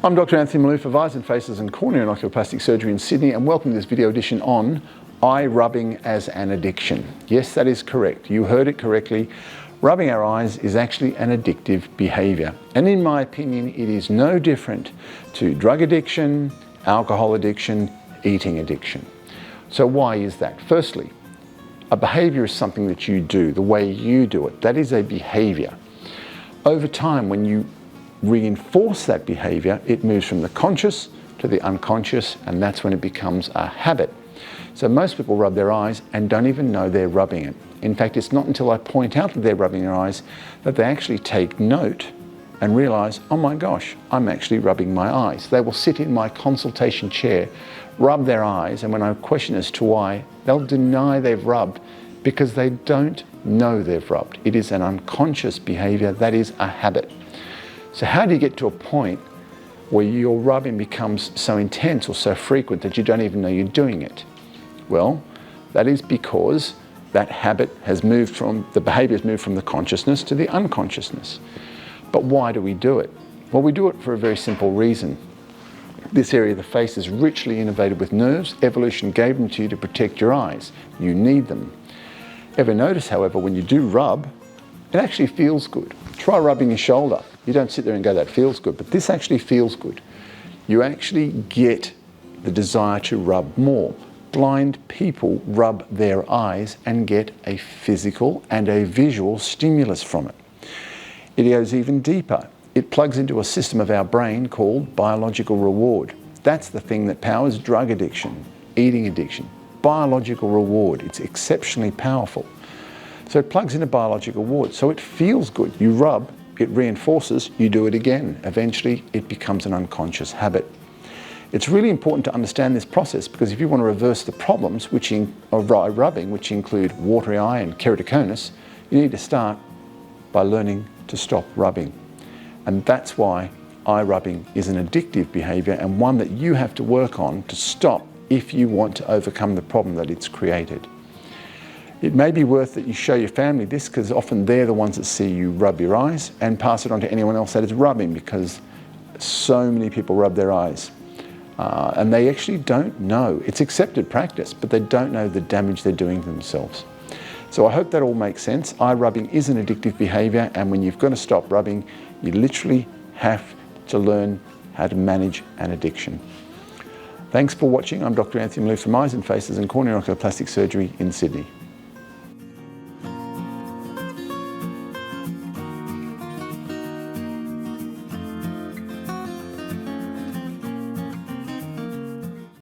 I'm Dr. Anthony Maloof of Eyes and Faces and Corneal and Oculoplastic Surgery in Sydney, and welcome to this video edition on eye rubbing as an addiction. Yes, that is correct. You heard it correctly. Rubbing our eyes is actually an addictive behaviour. And in my opinion, it is no different to drug addiction, alcohol addiction, eating addiction. So why is that? Firstly, a behaviour is something that you do, the way you do it. That is a behaviour. Over time, when you reinforce that behaviour, it moves from the conscious to the unconscious, and that's when it becomes a habit. So most people rub their eyes and don't even know they're rubbing it. In fact, it's not until I point out that they're rubbing their eyes that they actually take note and realise, oh my gosh, I'm actually rubbing my eyes. They will sit in my consultation chair, rub their eyes, and when I question as to why, they'll deny they've rubbed because they don't know they've rubbed. It is an unconscious behaviour, that is a habit. So how do you get to a point where your rubbing becomes so intense or so frequent that you don't even know you're doing it? Well, that is because that habit has moved from, the behaviour has moved from the consciousness to the unconsciousness. But why do we do it? Well, we do it for a very simple reason. This area of the face is richly innervated with nerves. Evolution gave them to you to protect your eyes. You need them. Ever notice, however, when you do rub, it actually feels good. Try rubbing your shoulder. You don't sit there and go, that feels good, but this actually feels good. You actually get the desire to rub more. Blind people rub their eyes and get a physical and a visual stimulus from it. It goes even deeper. It plugs into a system of our brain called biological reward. That's the thing that powers drug addiction, eating addiction. Biological reward. It's exceptionally powerful. So it plugs into biological reward. So it feels good. You rub, it reinforces, you do it again. Eventually, it becomes an unconscious habit. It's really important to understand this process because if you want to reverse the problems of eye rubbing, which include watery eye and keratoconus, you need to start by learning to stop rubbing. And that's why eye rubbing is an addictive behaviour and one that you have to work on to stop if you want to overcome the problem that it's created. It may be worth that you show your family this because often they're the ones that see you rub your eyes, and pass it on to anyone else that is rubbing because so many people rub their eyes. And they actually don't know. It's accepted practice, but they don't know the damage they're doing to themselves. So I hope that all makes sense. Eye rubbing is an addictive behaviour, and when you've got to stop rubbing, you literally have to learn how to manage an addiction. Thanks for watching. I'm Dr. Anthony Maloof from Eyes and Faces and Corneal and Oculoplastic Surgery in Sydney.